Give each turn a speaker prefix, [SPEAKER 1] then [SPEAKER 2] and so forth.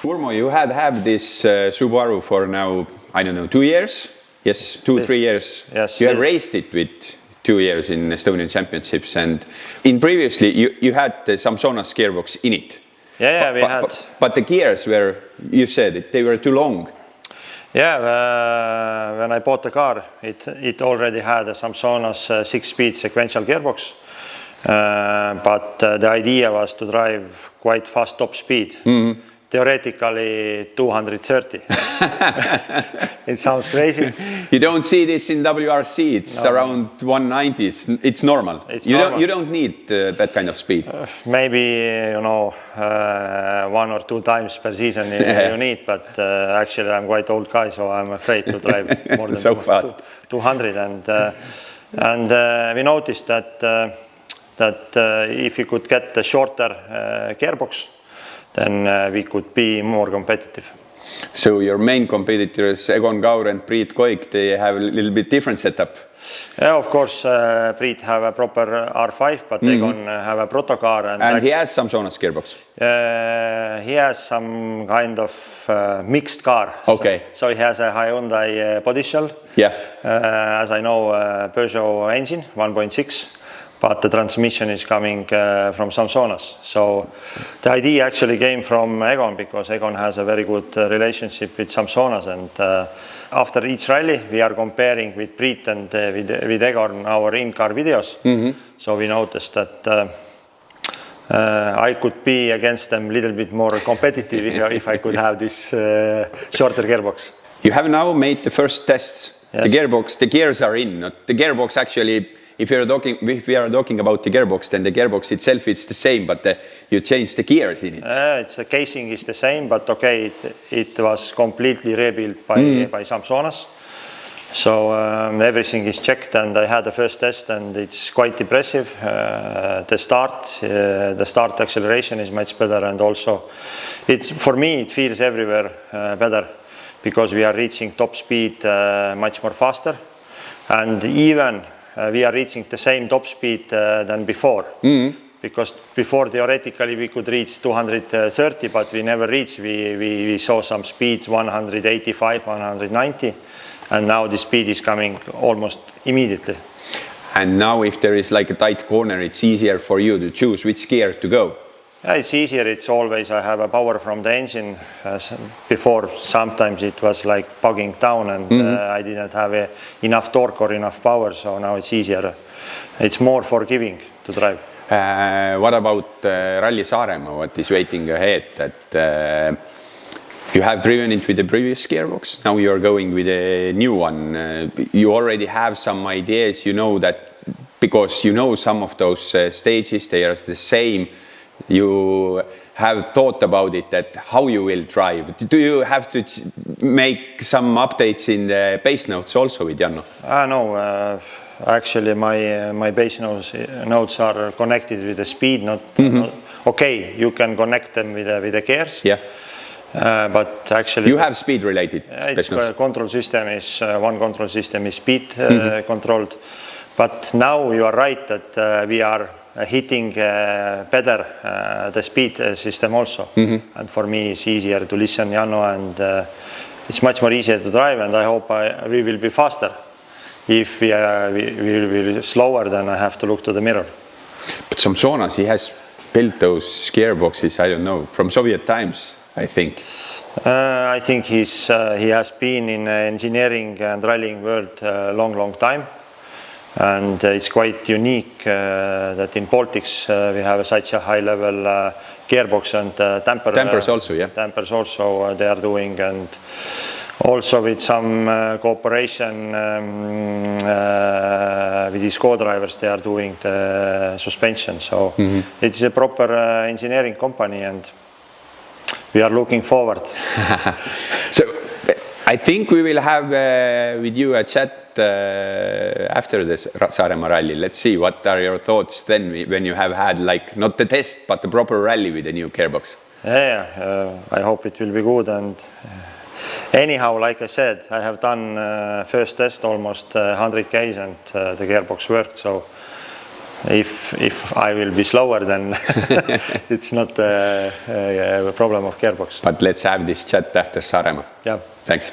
[SPEAKER 1] Urmo, you had this Subaru for now, I don't know, 2 years? Yes, 2-3 years.
[SPEAKER 2] Yes.
[SPEAKER 1] You have raced it with 2 years in Estonian Championships, and in previously you had the Samsonas gearbox in it.
[SPEAKER 2] Yeah, we had.
[SPEAKER 1] But the gears were, you said, they were too long.
[SPEAKER 2] Yeah, when I bought the car, it already had a Samsonas 6-speed sequential gearbox. But the idea was to drive quite fast top speed. Mm-hmm. Theoretically 230. It sounds crazy.
[SPEAKER 1] You don't see this in WRC. It's around 190. It's normal. You don't need that kind of speed.
[SPEAKER 2] Maybe 1 or 2 times per season you need, but actually I'm quite old guy, so I'm afraid to drive more than
[SPEAKER 1] so fast.
[SPEAKER 2] 200. And we noticed that if you could get the shorter gearbox, then we could be more competitive.
[SPEAKER 1] So your main competitors, Egon Kaur and Priit Koik, they have a little bit different setup.
[SPEAKER 2] Yeah, of course, Priit have a proper R5, but Egon have a proto car.
[SPEAKER 1] And he has Samsonas gearbox?
[SPEAKER 2] He has some kind of mixed car.
[SPEAKER 1] Okay.
[SPEAKER 2] So he has a Hyundai body shell.
[SPEAKER 1] Yeah.
[SPEAKER 2] As I know, Peugeot engine, 1.6. But the transmission is coming from Samsonas. So the idea actually came from Egon, because Egon has a very good relationship with Samsonas. And after each rally, we are comparing with Priit and with Egon our in-car videos. Mm-hmm. So we noticed that I could be against them a little bit more competitive if I could have this shorter gearbox.
[SPEAKER 1] You have now made the first tests. Yes. The gears are in. Not the gearbox actually. If we are talking about the gearbox, then the gearbox itself it's the same, but you change the gears in it.
[SPEAKER 2] The casing is the same, but okay, it was completely rebuilt by Samsonas. So everything is checked, and I had the first test, and it's quite impressive. The start acceleration is much better, and also for me it feels everywhere better, because we are reaching top speed much more faster, and even we are reaching the same top speed than before. Mm-hmm. Because before theoretically we could reach 230, but we never reached. We saw some speeds 185, 190, and now the speed is coming almost immediately.
[SPEAKER 1] And now if there is like a tight corner, it's easier for you to choose which gear to go.
[SPEAKER 2] Yeah, it's easier. It's always I have a power from the engine. Before sometimes it was like bogging down, and I didn't have enough torque or enough power. So now it's easier. It's more forgiving to drive.
[SPEAKER 1] What about Rally Saaremaa? What is waiting ahead? That you have driven it with the previous gearbox. Now you are going with a new one. You already have some ideas. You know that because you know some of those stages, they are the same. You have thought about it, that how you will drive. Do you have to make some updates in the base notes also with Janno?
[SPEAKER 2] No, actually my base notes are connected with the speed note. Okay, you can connect them with the gears.
[SPEAKER 1] Yeah.
[SPEAKER 2] But actually
[SPEAKER 1] you have speed related.
[SPEAKER 2] Control system is one control system is speed controlled. But now you are right that we are hitting better the speed system also. And for me it's easier to listen Janno, and it's much more easier to drive, and I hope we will be faster. If we will be slower, then I have to look to the mirror.
[SPEAKER 1] But Samsonas, he has built those gearboxes, I don't know, from Soviet times, I think.
[SPEAKER 2] I think he has been in engineering and rallying world a long time. And it's quite unique that in Baltics we have such a high level gearbox and
[SPEAKER 1] dampers also, yeah.
[SPEAKER 2] Dampers also they are doing, and also with some cooperation with his co-drivers, they are doing the suspension. So it's a proper engineering company, and we are looking forward.
[SPEAKER 1] So I think we will have with you a chat after this Saaremaa Rally. Let's see, what are your thoughts then when you have had like not the test but the proper rally with the new gearbox?
[SPEAKER 2] Yeah, I hope it will be good. And anyhow, like I said, I have done first test almost 100 Ks, and the gearbox worked. So if I will be slower, then it's not a problem of gearbox.
[SPEAKER 1] But let's have this chat after Saaremaa.
[SPEAKER 2] Yeah.
[SPEAKER 1] Thanks.